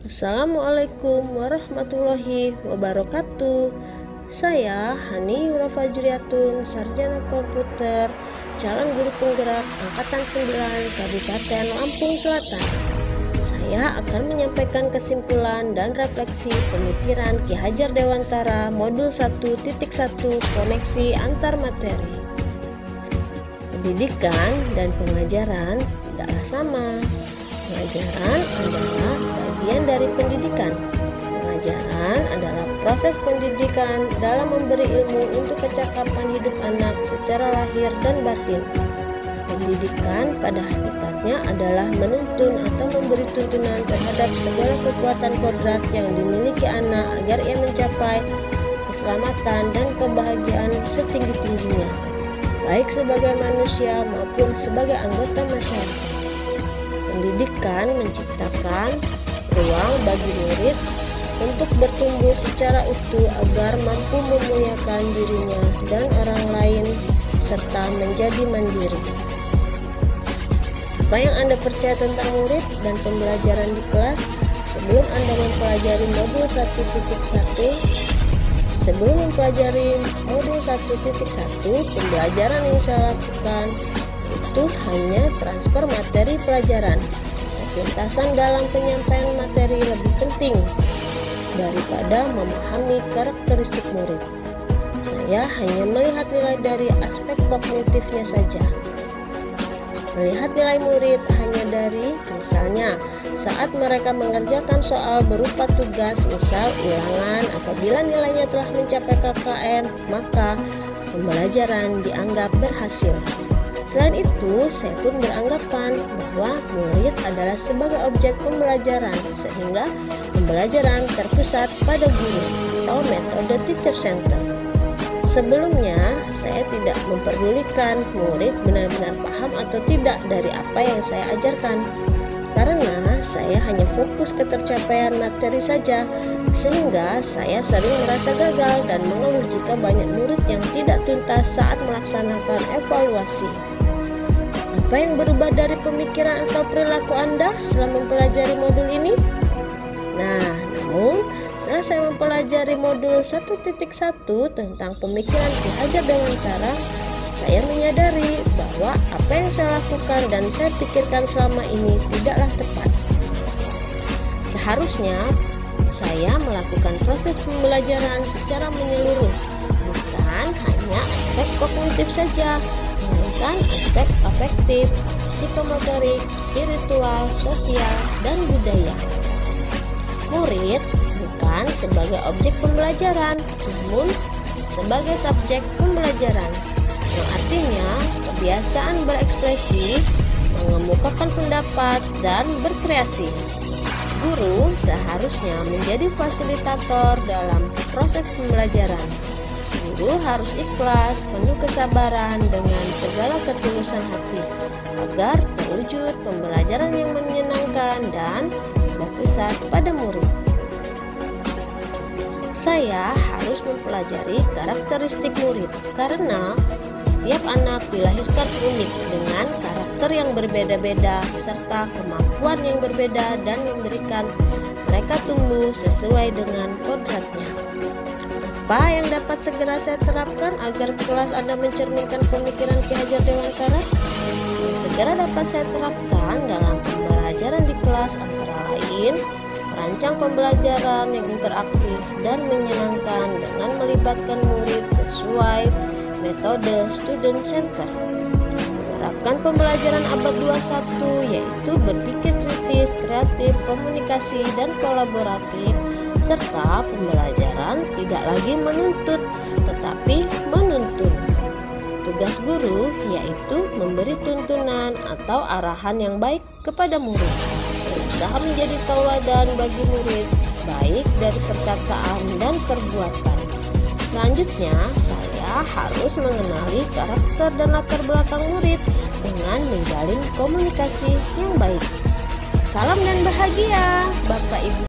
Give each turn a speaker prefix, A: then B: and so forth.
A: Assalamualaikum warahmatullahi wabarakatuh. Saya Hani Yura Fajriatun, Sarjana Komputer, calon guru penggerak Angkatan 9 Kabupaten Lampung Selatan. Saya akan menyampaikan kesimpulan dan refleksi pemikiran Ki Hajar Dewantara Modul 1.1 Koneksi Antar Materi. Pendidikan dan pengajaran tidaklah sama. Pengajaran adalah bagian dari pendidikan. Pengajaran adalah proses pendidikan dalam memberi ilmu untuk kecakapan hidup anak secara lahir dan batin. Pendidikan pada hakikatnya adalah menuntun atau memberi tuntunan terhadap segala kekuatan kodrat yang dimiliki anak agar ia mencapai keselamatan dan kebahagiaan setinggi-tingginya, baik sebagai manusia maupun sebagai anggota masyarakat. Pendidikan menciptakan ruang bagi murid untuk bertumbuh secara utuh agar mampu memuliakan dirinya dan orang lain serta menjadi mandiri. Apa yang Anda percaya tentang murid dan pembelajaran di kelas sebelum Anda mempelajari modul 1.1? Sebelum mempelajari modul 1.1, pembelajaran yang saya lakukan itu hanya transfer materi pelajaran. Tuntasan dalam penyampaian materi lebih penting daripada memahami karakteristik murid. Saya hanya melihat nilai dari aspek kognitifnya saja. Melihat nilai murid hanya dari, misalnya, saat mereka mengerjakan soal berupa tugas, misal ulangan, apabila nilainya telah mencapai KKM, maka pembelajaran dianggap berhasil. Selain itu, saya pun beranggapan bahwa murid adalah sebagai objek pembelajaran, sehingga pembelajaran terpusat pada guru atau metode teacher center. Sebelumnya, saya tidak memperdulikan murid benar-benar paham atau tidak dari apa yang saya ajarkan, karena saya hanya fokus ke tercapaian materi saja, sehingga saya sering merasa gagal dan mengeluh jika banyak murid yang tidak tuntas saat melaksanakan evaluasi. Apa yang berubah dari pemikiran atau perilaku Anda setelah mempelajari modul ini? Nah, namun setelah saya mempelajari modul 1.1 tentang pemikiran Ki Hajar Dewantara, saya menyadari bahwa apa yang saya lakukan dan saya pikirkan selama ini tidaklah tepat. Seharusnya saya melakukan proses pembelajaran secara menyeluruh, bukan hanya aspek kognitif saja, melainkan aspek afektif, psikomotorik, spiritual, sosial, dan budaya. Murid bukan sebagai objek pembelajaran, namun sebagai subjek pembelajaran, yang artinya kebiasaan berekspresi, mengemukakan pendapat, dan berkreasi. Guru seharusnya menjadi fasilitator dalam proses pembelajaran. Guru harus ikhlas, penuh kesabaran dengan segala ketulusan hati, agar terwujud pembelajaran yang menyenangkan dan berpusat pada murid. Saya harus mempelajari karakteristik murid, karena setiap anak dilahirkan unik dengan karakter yang berbeda-beda serta kemampuan yang berbeda dan memberikan mereka tumbuh sesuai dengan kodratnya. Apa yang dapat segera saya terapkan agar kelas Anda mencerminkan pemikiran Ki Hajar Dewantara? Yang segera dapat saya terapkan dalam pembelajaran di kelas antara lain merancang pembelajaran yang interaktif dan menyenangkan dengan melibatkan murid sesuai metode student center. Menerapkan pembelajaran abad 21 yaitu berpikir kritis, kreatif, komunikasi, dan kolaboratif, serta pembelajaran tidak lagi menuntut tetapi menuntun. Tugas guru yaitu memberi tuntunan atau arahan yang baik kepada murid, berusaha menjadi tauladan bagi murid, baik dari perkataan dan perbuatan. Selanjutnya, saya harus mengenali karakter dan latar belakang murid dengan menjalin komunikasi yang baik. Salam dan bahagia, Bapak Ibu.